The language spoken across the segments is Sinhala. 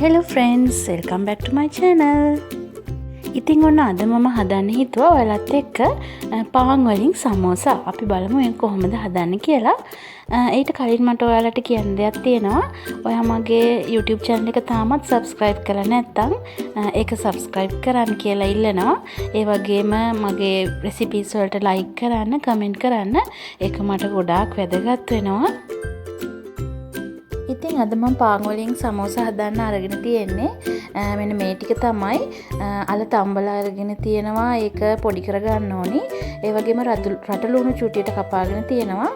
Hello friends, welcome back to my channel. ඉතින් ඔන්න අද මම හදන්න හිතුවා ඔයාලත් එක්ක පාන් වලින් සමෝසා. අපි බලමු ඒක කොහොමද හදන්නේ කියලා. ඊට කලින් මට ඔයාලට කියන්න දෙයක් තියෙනවා. ඔයා මගේ YouTube channel එක තාමත් subscribe කරලා නැත්නම් ඒක subscribe කරන්න කියලා ඉල්ලනවා. ඒ වගේම මගේ recipes වලට like කරන්න, comment කරන්න. ඒක මට ගොඩාක් වැදගත් වෙනවා. ඉතින් අද මම පාන් වලින් සමෝසා හදන්න අරගෙන තියෙන්නේ. මෙන්න මේ ටික තමයි. අල තම්බලා අරගෙන තියෙනවා. ඒක පොඩි කරගන්න ඕනි. ඒ වගේම රටලුණු චුටියට කපාගෙන තියෙනවා.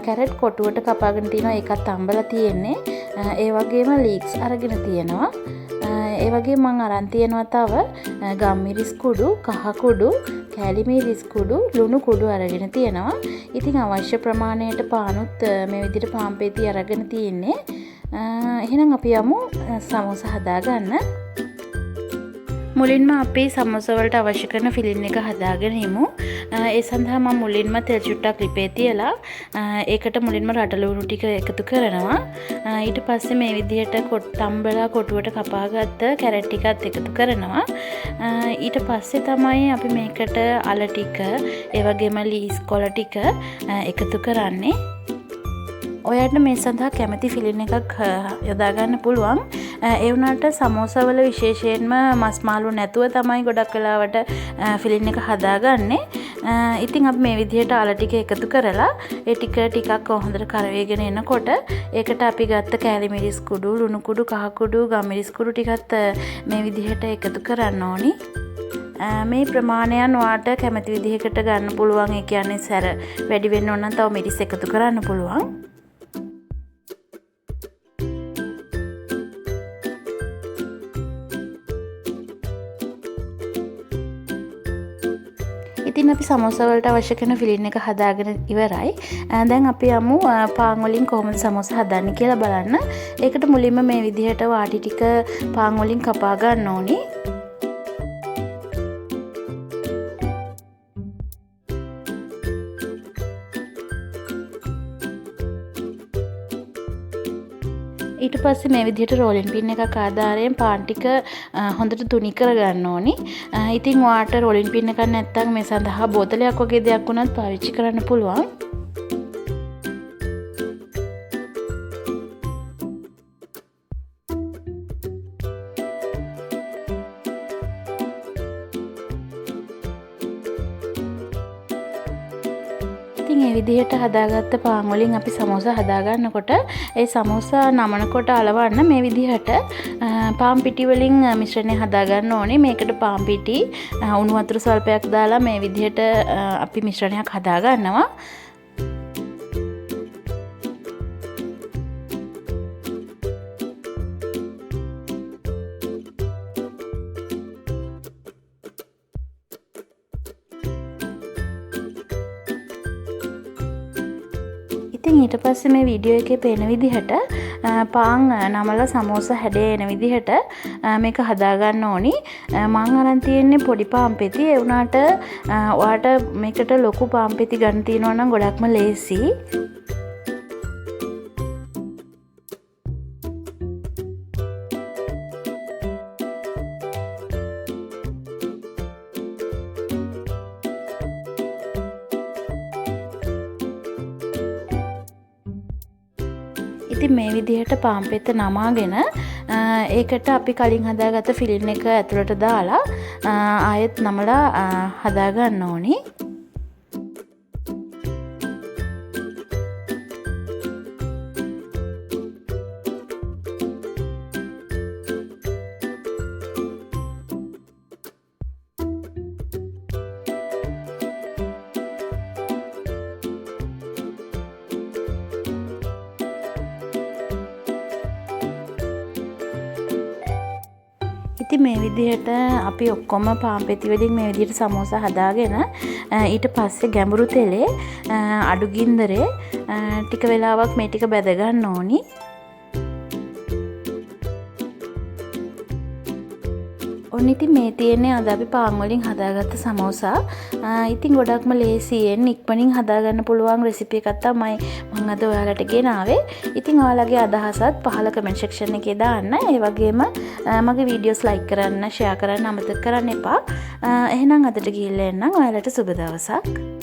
කැරට් කොටුවට කපාගෙන තියෙනවා. ඒකත් තම්බලා තියෙන්නේ. ඒ වගේම ලීක්ස් අරගෙන තියෙනවා. ඒ වගේම මම අරන් තියෙනවා තව ගම්මිරිස් කුඩු, කහ කුඩු, කැලි මිරිස් කුඩු, ලුණු කුඩු අරගෙන තියෙනවා. ඉතින් අවශ්‍ය ප්‍රමාණයට පානුත් මේ විදිහට පාන් පෙති අරගෙන තියෙන්නේ. එහෙනම් අපි යමු සමෝසා හදාගන්න. මුලින්ම අපි සමෝසා වලට අවශ්‍ය කරන ෆිලින් එක හදාගෙන ඉමු. ඒ සඳහා මම මුලින්ම තෙල් චුට්ටක් ලිපේ තියලා ඒකට මුලින්ම රටලුණු ටික එකතු කරනවා. ඊට පස්සේ මේ විදිහට තම්බලා කොටුවට කපාගත්ත කැරට් ටිකත් එකතු කරනවා. ඊට පස්සේ තමයි අපි මේකට අල ටික, ඒ වගේම ලීස් කොළ ටික එකතු කරන්නේ. ඔයාලට මේ සඳහා කැමති ෆිලින් එකක් යොදා ගන්න පුළුවන්. ඒ වුණාට සමෝසා වල විශේෂයෙන්ම මස් මාළු නැතුව තමයි ගොඩක් වෙලාවට ෆිලින් එක හදාගන්නේ. ඉතින් අපි මේ විදිහට අල ටික එකතු කරලා ඒ ටික ටිකක් හොඳට කරවේගෙන එනකොට ඒකට අපි ගත්ත කැලි මිරිස් කුඩු, ලුණු කුඩු, කහ කුඩු, ගම්මිරිස් කුඩු ටිකත් මේ විදිහට එකතු කරන්න ඕනි. මේ ප්‍රමාණයන් ඔයාට කැමති විදිහකට ගන්න පුළුවන්. ඒ කියන්නේ සැර වැඩි වෙන්න ඕන නම් තව මිරිස් එකතු කරන්න පුළුවන්. ඉතින් අපි සමෝසා වලට අවශ්‍ය කරන ෆිලින් එක හදාගෙන ඉවරයි. දැන් අපි යමු පාන් වලින් කොහොමද සමෝසා හදන්නේ කියලා බලන්න. ඒකට මුලින්ම මේ විදිහට වාටි ටික පාන් වලින් කපා ගන්න ඕනි. ඊට පස්සේ මේ විදිහට රෝලින් පින් එකක් ආධාරයෙන් පාන් ටික හොඳට තුනි කරගන්න ඕනි. ඉතින් ඔයාට රෝලින් පින් එකක් නැත්නම් මේ සඳහා බෝතලයක් වගේ දෙයක් වුණත් පාවිච්චි කරන්න පුළුවන්. ඉතින් මේ විදිහට හදාගත්ත පාන් වලින් අපි සමෝසා හදාගන්නකොට ඒ සමෝසා නමනකොට අලවන්න මේ විදිහට පාන් පිටි වලින් මිශ්‍රණය හදාගන්න ඕනේ. මේකට පාන් පිටි උණු වතුර සල්පයක් දාලා මේ විදිහට අපි මිශ්‍රණයක් හදාගන්නවා. ඉතින් ඊට පස්සේ මේ වීඩියෝ එකේ පේන විදිහට පාන් නමලා සමෝසා හැඩය එන විදිහට මේක හදාගන්න ඕනි. මම අරන් තියෙන්නේ පොඩි පාන් පෙති. ඒ වුණාට ඔයාට මේකට ලොකු පාන් පෙති ගන්න තියෙනවා නම් ගොඩක්ම ලේසි. ඉතින් මේ විදිහට පාන් පෙත්ත නමාගෙන ඒකට අපි කලින් හදාගත්ත ෆිලින් එක ඇතුළට දාලා ආයෙත් නමලා හදාගන්න ඕනි. ඉතින් මේ විදිහට අපි ඔක්කොම පාන් පෙති වලින් මේ විදිහට සමෝසා හදාගෙන ඊට පස්සේ ගැඹුරු තෙලේ අඩු ගින්දරේ ටික වෙලාවක් මේ ටික බැද ගන්න ඕනි. ඔන්න ඉතින් මේ තියෙන්නේ අද අපි පාන් වලින් හදාගත්ත සමෝසා. ඉතින් ගොඩක්ම ලේසියෙන් ඉක්මනින් හදාගන්න පුළුවන් රෙසිපි එකක් තමයි මම අද ඔයාලට ගෙනාවේ. ඉතින් ඔයාලගේ අදහසත් පහළ කමෙන්ට් සෙක්ෂන් එකේ දාන්න. ඒ වගේම මගේ වීඩියෝස් ලයික් කරන්න, ෂෙයා කරන්න අමතක කරන්න එපා. එහෙනම් අදට ගිහිල්ලා එන්නම්. ඔයාලට සුබ දවසක්.